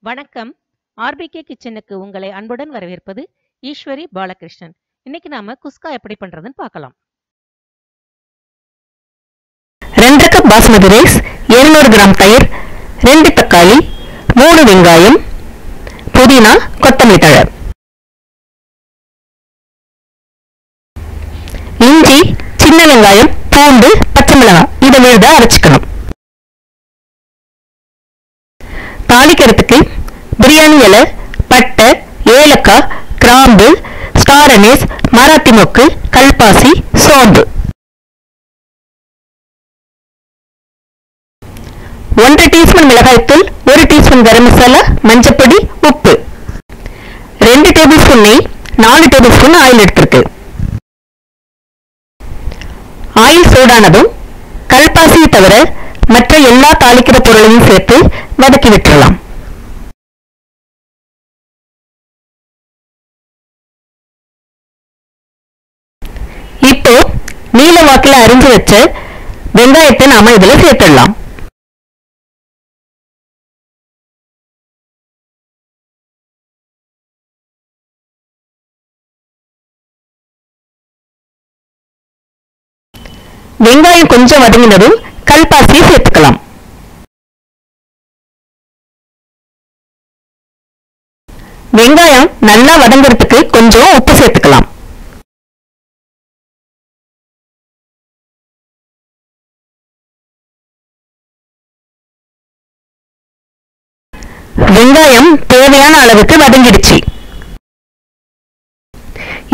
வணக்கம். ஆர்பிகே கிச்சனுக்கு உங்களை அன்புடன் வரவேற்பது ஈஸ்வரி பாலகிருஷ்ணன். இன்னைக்கு நாம குஸ்கா எப்படி பண்றதுன்னு பார்க்கலாம். 2 கப் பாஸ்மதி ரைஸ், 200 கிராம் தயிர், 2 தக்காளி, 3 வெங்காயம், புதினா, கொத்தமல்லி தழை, இஞ்சி, சின்ன வெங்காயம், பூண்டு, பச்சை மிளகாய் இதை விழுதா அரைச்சிக்கணும். தாளிக்கிறதுக்கு பிரியாணி இலை, பட்டை, ஏலக்காய், கிராம்பு, ஸ்டார் அனீஸ், மராத்தி மொக்கு, கல்பாசி, சோம்பு, 1 டீஸ்பூன் மிளகாய்த்தூள், 1 டீஸ்பூன் கரம் மசாலா, மஞ்சப்பொடி, உப்பு, 2 டேபிள் ஸ்பூன் நெய், 4 டேபிள் ஸ்பூன் ஆயில் எடுத்திருக்கு. ஆயில் சூடானதும் கல்பாசியை தவிர மற்ற எல்லா தாளிக்கிற பொருளையும் சேர்த்து வதக்கி விட்டுறலாம். இப்போ நீல வாக்கில் அரிஞ்சு வச்ச வெங்காயத்தை நாம இதுல சேர்த்துடலாம். வெங்காயம் கொஞ்சம் வதங்கினதும் கல்பாசியை சேர்த்துக்கலாம். வெங்காயம் நல்லா வதங்கிறதுக்கு கொஞ்சம் உப்பு சேர்த்துக்கலாம். வெங்காயம் தேவையான அளவுக்கு வதங்கிடுச்சு.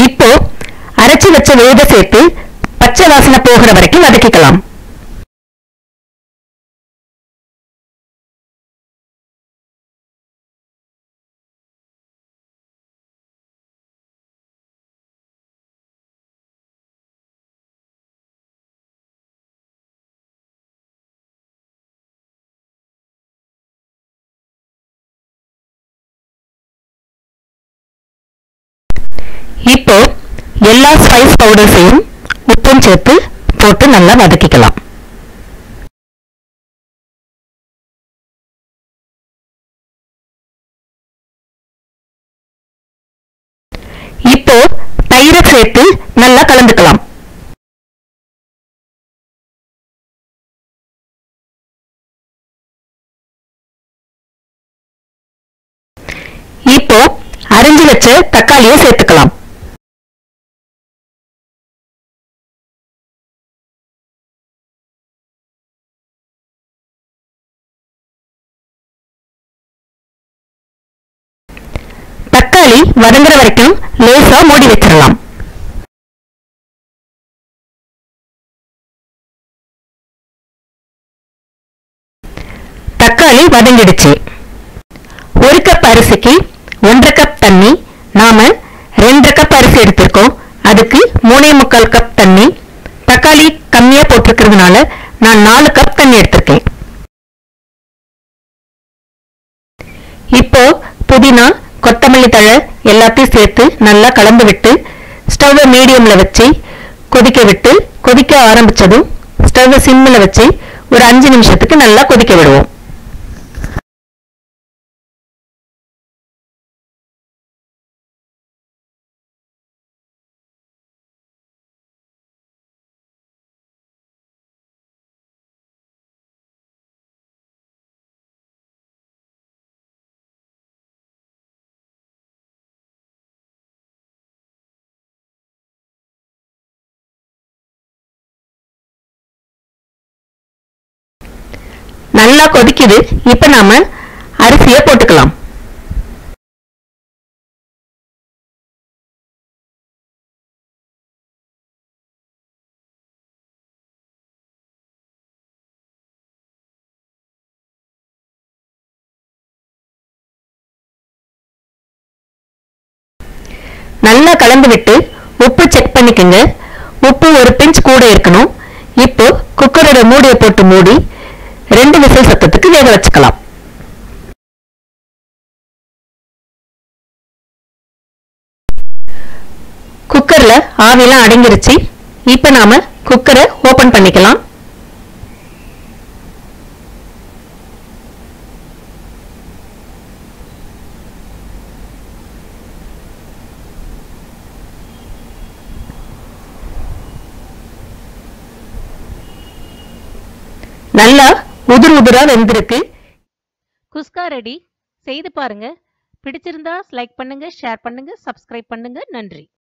இப்போ அரைச்சு வச்ச விழுதை சேர்த்து பச்சை வாசனை போகிற வரைக்கும் வதக்கிக்கலாம். இப்போ எல்லா ஸ்பைஸ் பவுடர்ஸையும் உப்பும் சேர்த்து போட்டு நல்லா வதக்கிக்கலாம். இப்போ தயிரை சேர்த்து நல்லா கலந்துக்கலாம். இப்போ அரிஞ்சு வச்ச தக்காளியை சேர்த்துக்கலாம். தக்காளி வதங்குற வரைக்கும் லேசா மூடி வச்சிடலாம். தக்காளி வதங்கிடுச்சு. 1 கப் அரிசிக்கு 1.5 கப் தண்ணி. நாம 2 கப் அரிசி எடுத்திருக்கோம், அதுக்கு 3.25 கப் தண்ணி. தக்காளி கம்மியா போட்டிருக்கிறதுனால நான் 4 கப் தண்ணி எடுத்திருக்கேன். இப்போ புதினா, கொத்தமல்லி தழை எல்லாத்தையும் சேர்த்து நல்லா கலந்து விட்டு ஸ்டவ்வை மீடியம்ல வச்சு கொதிக்க விட்டு, கொதிக்க ஆரம்பிச்சதும் ஸ்டவ்வை சிம்மில் வச்சு ஒரு 5 நிமிஷத்துக்கு நல்லா கொதிக்க விடுவோம். நல்லா கொதிக்குது. இப்ப நாம அரிசியை போட்டுக்கலாம். நல்லா கலந்து விட்டு உப்பு செக் பண்ணிக்கங்க. உப்பு ஒரு பிஞ்ச் கூட இருக்கணும். இப்போ குக்கரோட மூடியை போட்டு மூடி 2 விசில் சத்தத்துக்கு வேக வச்சுக்கலாம். குக்கர்ல ஆவிலாம் அடங்கிருச்சு. இப்ப நாம குக்கரை ஓபன் பண்ணிக்கலாம். நல்லா உதிர் உதிரா வெந்திருக்கு. குஸ்கா ரெடி. செய்து பாருங்க. பிடிச்சிருந்தா லைக் பண்ணுங்க, ஷேர் பண்ணுங்க, சப்ஸ்கிரைப் பண்ணுங்க. நன்றி.